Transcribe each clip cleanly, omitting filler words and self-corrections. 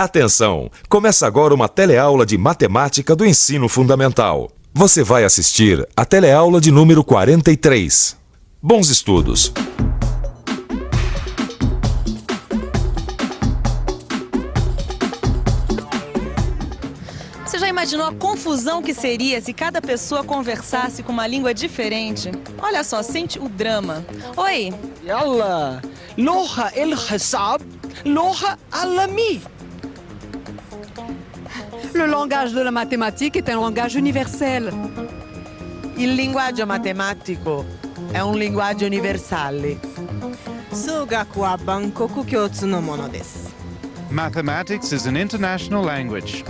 Atenção! Começa agora uma teleaula de matemática do ensino fundamental. Você vai assistir a teleaula de número 43. Bons estudos! Você já imaginou a confusão que seria se cada pessoa conversasse com uma língua diferente? Olha só, sente o drama. Oi. يلا لغة الحساب لغة عالمية. Le langage de la mathématique est un langage universel. Il linguaggio matematico è un linguaggio universale. Sugaku wa Bankoku kyōtsu no mono desu. Mathematics is an international language.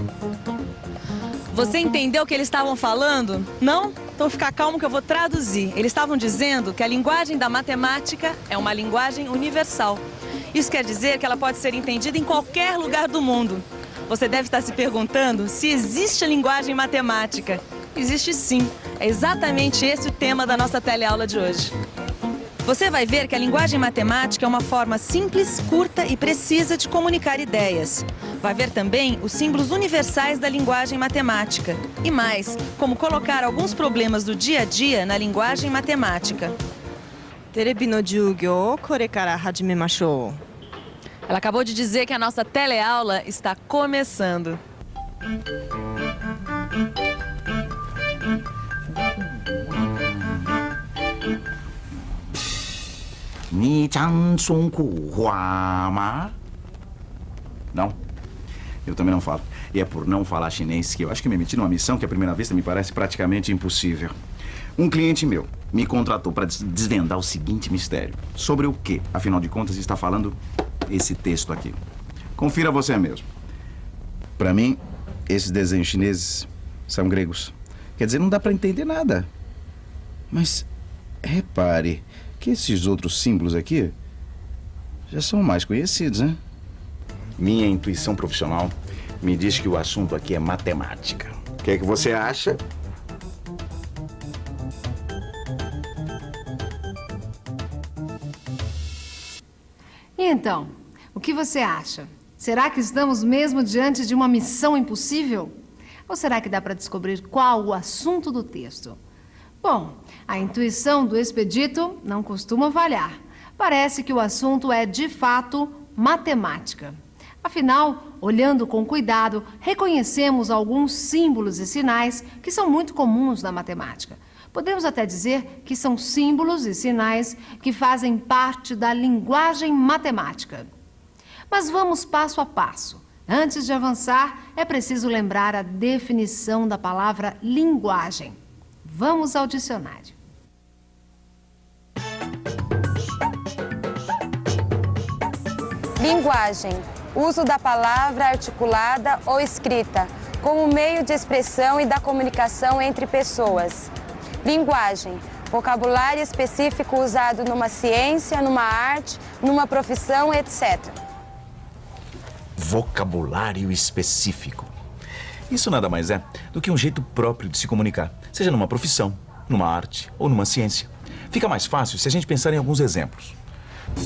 Você entendeu o que eles estavam falando? Não? Então fica calmo que eu vou traduzir. Eles estavam dizendo que a linguagem da matemática é uma linguagem universal. Isso quer dizer que ela pode ser entendida em qualquer lugar do mundo. Você deve estar se perguntando se existe a linguagem matemática. Existe sim. É exatamente esse o tema da nossa teleaula de hoje. Você vai ver que a linguagem matemática é uma forma simples, curta e precisa de comunicar ideias. Vai ver também os símbolos universais da linguagem matemática. E mais, como colocar alguns problemas do dia a dia na linguagem matemática. Terebi no jūgyō kore kara hajimemashou. Ela acabou de dizer que a nossa teleaula está começando. Não, eu também não falo. E é por não falar chinês que eu acho que me meti numa missão que à primeira vista me parece praticamente impossível. Um cliente meu me contratou para desvendar o seguinte mistério. Sobre o que, afinal de contas, está falando esse texto aqui. Confira você mesmo. Para mim, esses desenhos chineses são gregos. Quer dizer, não dá para entender nada. Mas repare que esses outros símbolos aqui já são mais conhecidos, né? Minha intuição profissional me diz que o assunto aqui é matemática. O que é que você acha? E então, o que você acha? Será que estamos mesmo diante de uma missão impossível? Ou será que dá para descobrir qual o assunto do texto? Bom, a intuição do expedito não costuma falhar. Parece que o assunto é, de fato, matemática. Afinal, olhando com cuidado, reconhecemos alguns símbolos e sinais que são muito comuns na matemática. Podemos até dizer que são símbolos e sinais que fazem parte da linguagem matemática. Mas vamos passo a passo. Antes de avançar, é preciso lembrar a definição da palavra linguagem. Vamos ao dicionário. Linguagem. Uso da palavra articulada ou escrita como meio de expressão e da comunicação entre pessoas. Linguagem. Vocabulário específico usado numa ciência, numa arte, numa profissão, etc. Vocabulário específico. Isso nada mais é do que um jeito próprio de se comunicar, seja numa profissão, numa arte ou numa ciência. Fica mais fácil se a gente pensar em alguns exemplos.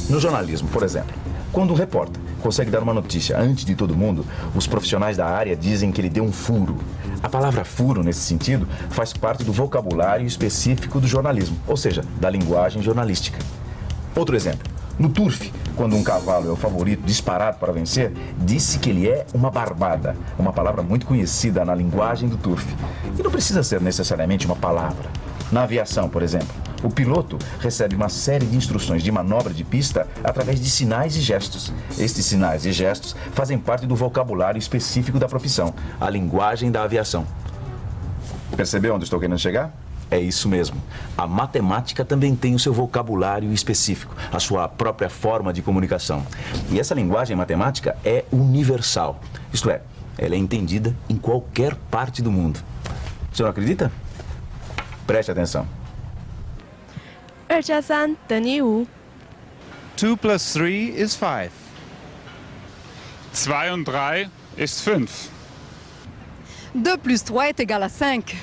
No jornalismo, por exemplo, quando um repórter consegue dar uma notícia antes de todo mundo, os profissionais da área dizem que ele deu um furo. A palavra furo, nesse sentido, faz parte do vocabulário específico do jornalismo, ou seja, da linguagem jornalística. Outro exemplo. No turf, quando um cavalo é o favorito disparado para vencer, disse que ele é uma barbada, uma palavra muito conhecida na linguagem do turf. E não precisa ser necessariamente uma palavra. Na aviação, por exemplo, o piloto recebe uma série de instruções de manobra de pista através de sinais e gestos. Estes sinais e gestos fazem parte do vocabulário específico da profissão, a linguagem da aviação. Percebeu onde estou querendo chegar? É isso mesmo. A matemática também tem o seu vocabulário específico, a sua própria forma de comunicação. E essa linguagem matemática é universal. Isto é, ela é entendida em qualquer parte do mundo. Você não acredita? Preste atenção. 2加3等于5 2 plus 3 is 5. 2 und 3 ist 5. 2 plus 3 est égal à 5.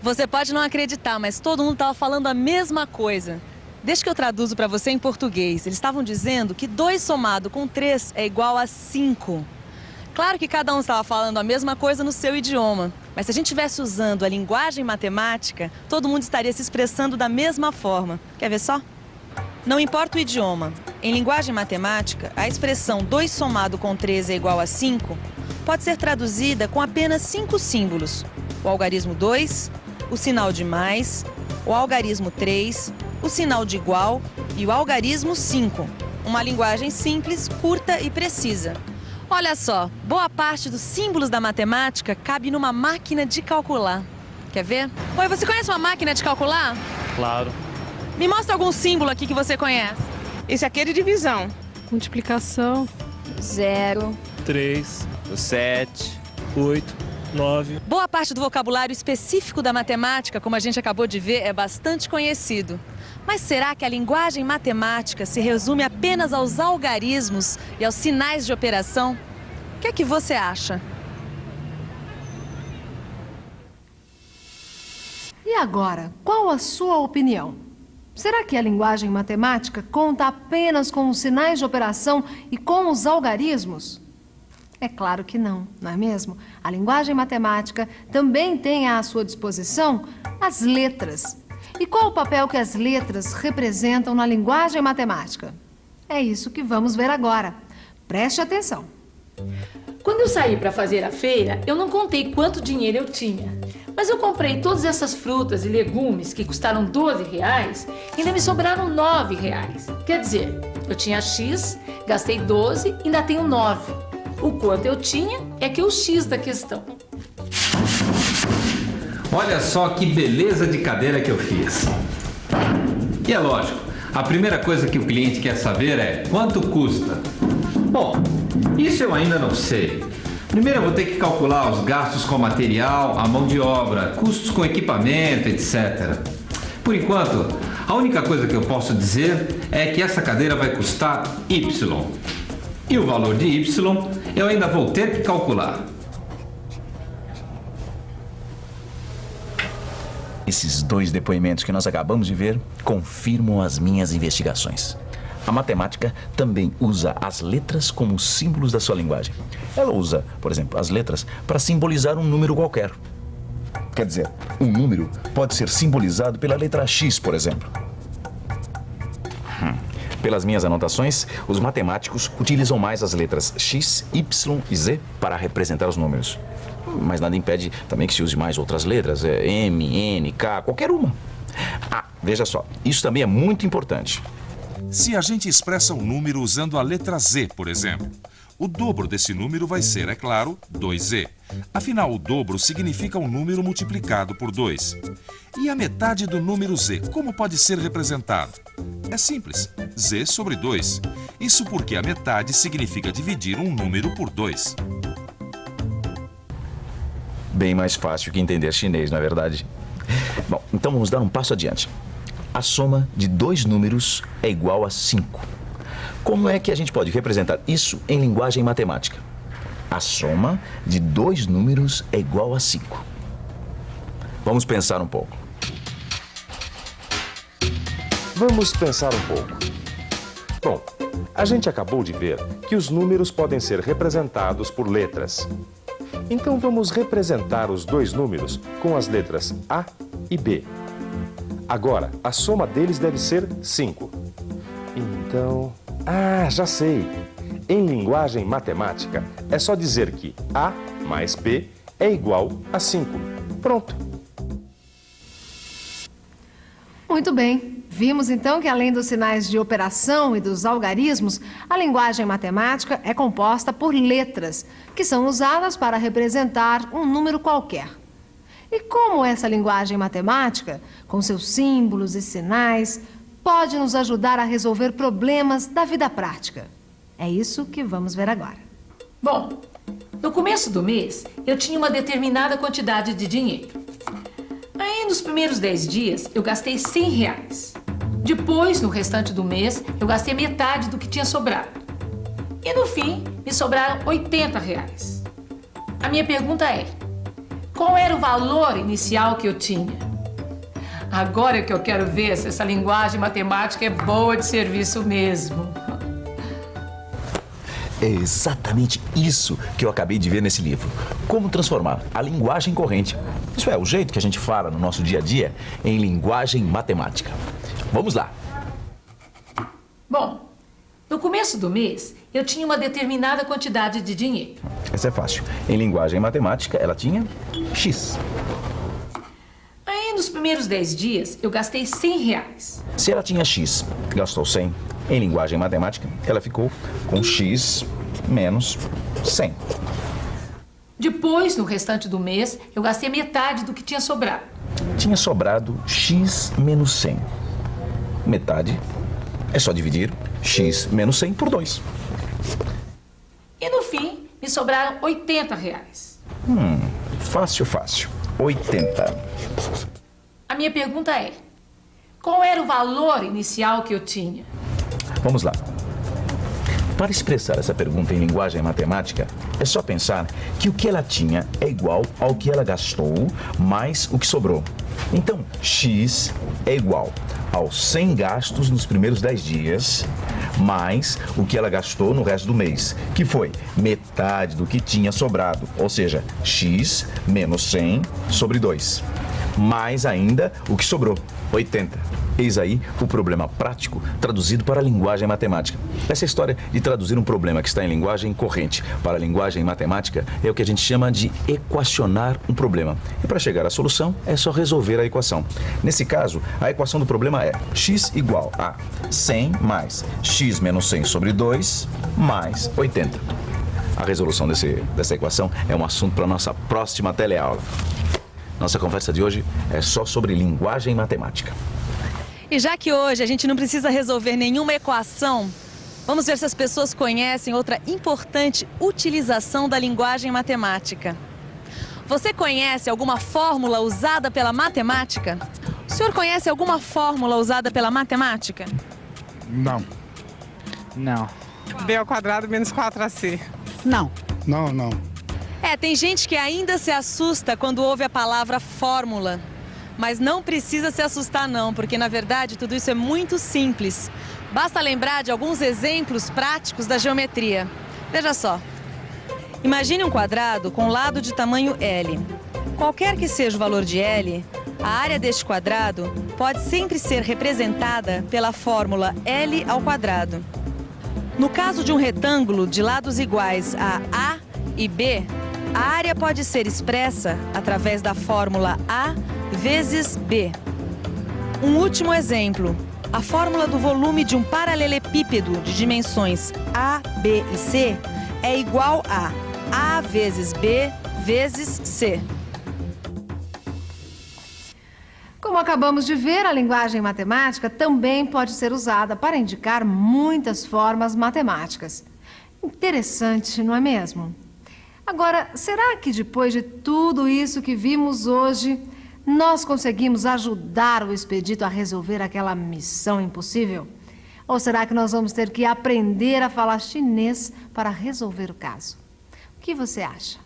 Você pode não acreditar, mas todo mundo estava falando a mesma coisa. Deixa que eu traduzo para você em português. Eles estavam dizendo que 2 somado com 3 é igual a 5. Claro que cada um estava falando a mesma coisa no seu idioma, mas se a gente estivesse usando a linguagem matemática, todo mundo estaria se expressando da mesma forma. Quer ver só? Não importa o idioma. Em linguagem matemática, a expressão 2 somado com 3 é igual a 5 pode ser traduzida com apenas 5 símbolos. O algarismo 2, o sinal de mais, o algarismo 3, o sinal de igual e o algarismo 5. Uma linguagem simples, curta e precisa. Olha só, boa parte dos símbolos da matemática cabe numa máquina de calcular. Quer ver? Oi, você conhece uma máquina de calcular? Claro. Me mostra algum símbolo aqui que você conhece. Esse aqui é de divisão. Multiplicação. 0. 3, 7, 8, 9. Boa parte do vocabulário específico da matemática, como a gente acabou de ver, é bastante conhecido. Mas será que a linguagem matemática se resume apenas aos algarismos e aos sinais de operação? O que é que você acha? E agora, qual a sua opinião? Será que a linguagem matemática conta apenas com os sinais de operação e com os algarismos? É claro que não, não é mesmo? A linguagem matemática também tem à sua disposição as letras. E qual o papel que as letras representam na linguagem matemática? É isso que vamos ver agora. Preste atenção. Quando eu saí para fazer a feira, eu não contei quanto dinheiro eu tinha. Mas eu comprei todas essas frutas e legumes que custaram R$12 e ainda me sobraram R$9. Quer dizer, eu tinha X, gastei 12 e ainda tenho 9. O quanto eu tinha é que é o X da questão. Olha só que beleza de cadeira que eu fiz. E é lógico, a primeira coisa que o cliente quer saber é quanto custa. Bom, isso eu ainda não sei. Primeiro eu vou ter que calcular os gastos com material, a mão de obra, custos com equipamento, etc. Por enquanto, a única coisa que eu posso dizer é que essa cadeira vai custar Y. E o valor de Y eu ainda vou ter que calcular. Esses 2 depoimentos que nós acabamos de ver confirmam as minhas investigações. A matemática também usa as letras como símbolos da sua linguagem. Ela usa, por exemplo, as letras para simbolizar um número qualquer. Quer dizer, um número pode ser simbolizado pela letra X, por exemplo. Pelas minhas anotações, os matemáticos utilizam mais as letras X, Y e Z para representar os números. Mas nada impede também que se use mais outras letras, M, N, K, qualquer uma. Ah, veja só, isso também é muito importante. Se a gente expressa um número usando a letra Z, por exemplo, o dobro desse número vai ser, é claro, 2Z. Afinal, o dobro significa um número multiplicado por 2. E a metade do número Z, como pode ser representado? É simples, Z sobre 2. Isso porque a metade significa dividir um número por 2. Bem mais fácil que entender chinês, não é verdade? Bom, então vamos dar um passo adiante. A soma de 2 números é igual a 5. Como é que a gente pode representar isso em linguagem matemática? A soma de 2 números é igual a 5. Vamos pensar um pouco. Vamos pensar um pouco. Bom, a gente acabou de ver que os números podem ser representados por letras. Então vamos representar os 2 números com as letras A e B. Agora, a soma deles deve ser 5. Então... Ah, já sei! Em linguagem matemática, é só dizer que A mais B é igual a 5. Pronto! Muito bem. Vimos então que além dos sinais de operação e dos algarismos, a linguagem matemática é composta por letras, que são usadas para representar um número qualquer. E como essa linguagem matemática, com seus símbolos e sinais, pode nos ajudar a resolver problemas da vida prática? É isso que vamos ver agora. Bom, no começo do mês, eu tinha uma determinada quantidade de dinheiro. Aí, nos primeiros 10 dias, eu gastei R$100. Depois, no restante do mês, eu gastei metade do que tinha sobrado. E no fim, me sobraram R$80. A minha pergunta é: qual era o valor inicial que eu tinha? Agora é que eu quero ver se essa linguagem matemática é boa de serviço mesmo. É exatamente isso que eu acabei de ver nesse livro. Como transformar a linguagem corrente, isso é, o jeito que a gente fala no nosso dia a dia, em linguagem matemática. Vamos lá. Bom, no começo do mês, eu tinha uma determinada quantidade de dinheiro. Essa é fácil. Em linguagem matemática, ela tinha X. Aí, nos primeiros 10 dias, eu gastei R$100. Se ela tinha X, gastou 100, em linguagem matemática, ela ficou com X menos 100. Depois, no restante do mês, eu gastei metade do que tinha sobrado. Tinha sobrado X menos 100. Metade é só dividir X menos 100 por 2. E no fim, me sobraram R$80. Fácil, fácil. 80. A minha pergunta é, qual era o valor inicial que eu tinha? Vamos lá. Para expressar essa pergunta em linguagem matemática, é só pensar que o que ela tinha é igual ao que ela gastou mais o que sobrou. Então, X é igual aos 100 gastos nos primeiros 10 dias, mais o que ela gastou no resto do mês, que foi metade do que tinha sobrado, ou seja, X menos 100 sobre 2. Mais ainda o que sobrou, 80. Eis aí o problema prático traduzido para a linguagem matemática. Essa história de traduzir um problema que está em linguagem corrente para a linguagem matemática é o que a gente chama de equacionar um problema. E para chegar à solução é só resolver a equação. Nesse caso, a equação do problema é x igual a 100 mais x menos 100 sobre 2 mais 80. A resolução dessa equação é um assunto para a nossa próxima teleaula. Nossa conversa de hoje é só sobre linguagem matemática. E já que hoje a gente não precisa resolver nenhuma equação, vamos ver se as pessoas conhecem outra importante utilização da linguagem matemática. Você conhece alguma fórmula usada pela matemática? O senhor conhece alguma fórmula usada pela matemática? Não. Não. B ao quadrado menos 4AC. Não. Não. Tem gente que ainda se assusta quando ouve a palavra fórmula. Mas não precisa se assustar não, porque na verdade tudo isso é muito simples. Basta lembrar de alguns exemplos práticos da geometria. Veja só. Imagine um quadrado com lado de tamanho L. Qualquer que seja o valor de L, a área deste quadrado pode sempre ser representada pela fórmula L ao quadrado. No caso de um retângulo de lados iguais a A e B, a área pode ser expressa através da fórmula A vezes B. Um último exemplo. A fórmula do volume de um paralelepípedo de dimensões A, B e C é igual a A vezes B vezes C. Como acabamos de ver, a linguagem matemática também pode ser usada para indicar muitas formas matemáticas. Interessante, não é mesmo? Agora, será que depois de tudo isso que vimos hoje, nós conseguimos ajudar o Expedito a resolver aquela missão impossível? Ou será que nós vamos ter que aprender a falar chinês para resolver o caso? O que você acha?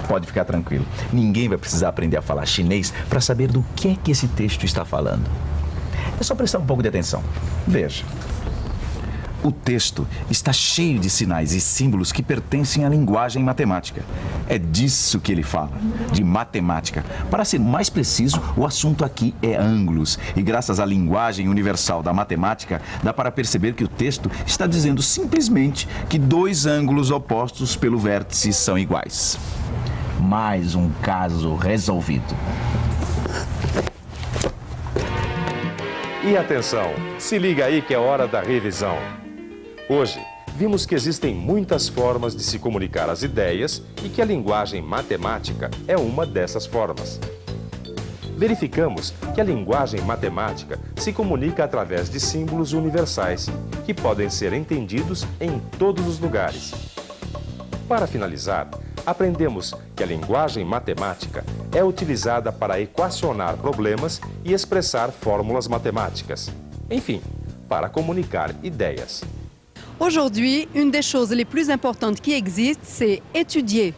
Pode ficar tranquilo. Ninguém vai precisar aprender a falar chinês para saber do que é que esse texto está falando. É só prestar um pouco de atenção. Veja. O texto está cheio de sinais e símbolos que pertencem à linguagem matemática. É disso que ele fala, de matemática. Para ser mais preciso, o assunto aqui é ângulos. E graças à linguagem universal da matemática, dá para perceber que o texto está dizendo simplesmente que dois ângulos opostos pelo vértice são iguais. Mais um caso resolvido. E atenção, se liga aí que é hora da revisão. Hoje, vimos que existem muitas formas de se comunicar as ideias e que a linguagem matemática é uma dessas formas. Verificamos que a linguagem matemática se comunica através de símbolos universais, que podem ser entendidos em todos os lugares. Para finalizar, aprendemos que a linguagem matemática é utilizada para equacionar problemas e expressar fórmulas matemáticas. Enfim, para comunicar ideias. Aujourd'hui, une des choses les plus importantes qui existent, c'est étudier.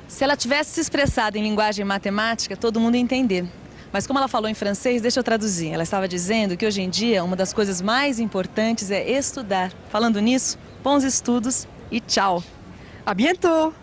Se ela tivesse se expressado em linguagem matemática, todo mundo ia entender. Mas como ela falou em francês, deixa eu traduzir. Ela estava dizendo que hoje em dia uma das coisas mais importantes é estudar. Falando nisso, bons estudos e tchau. À bientôt!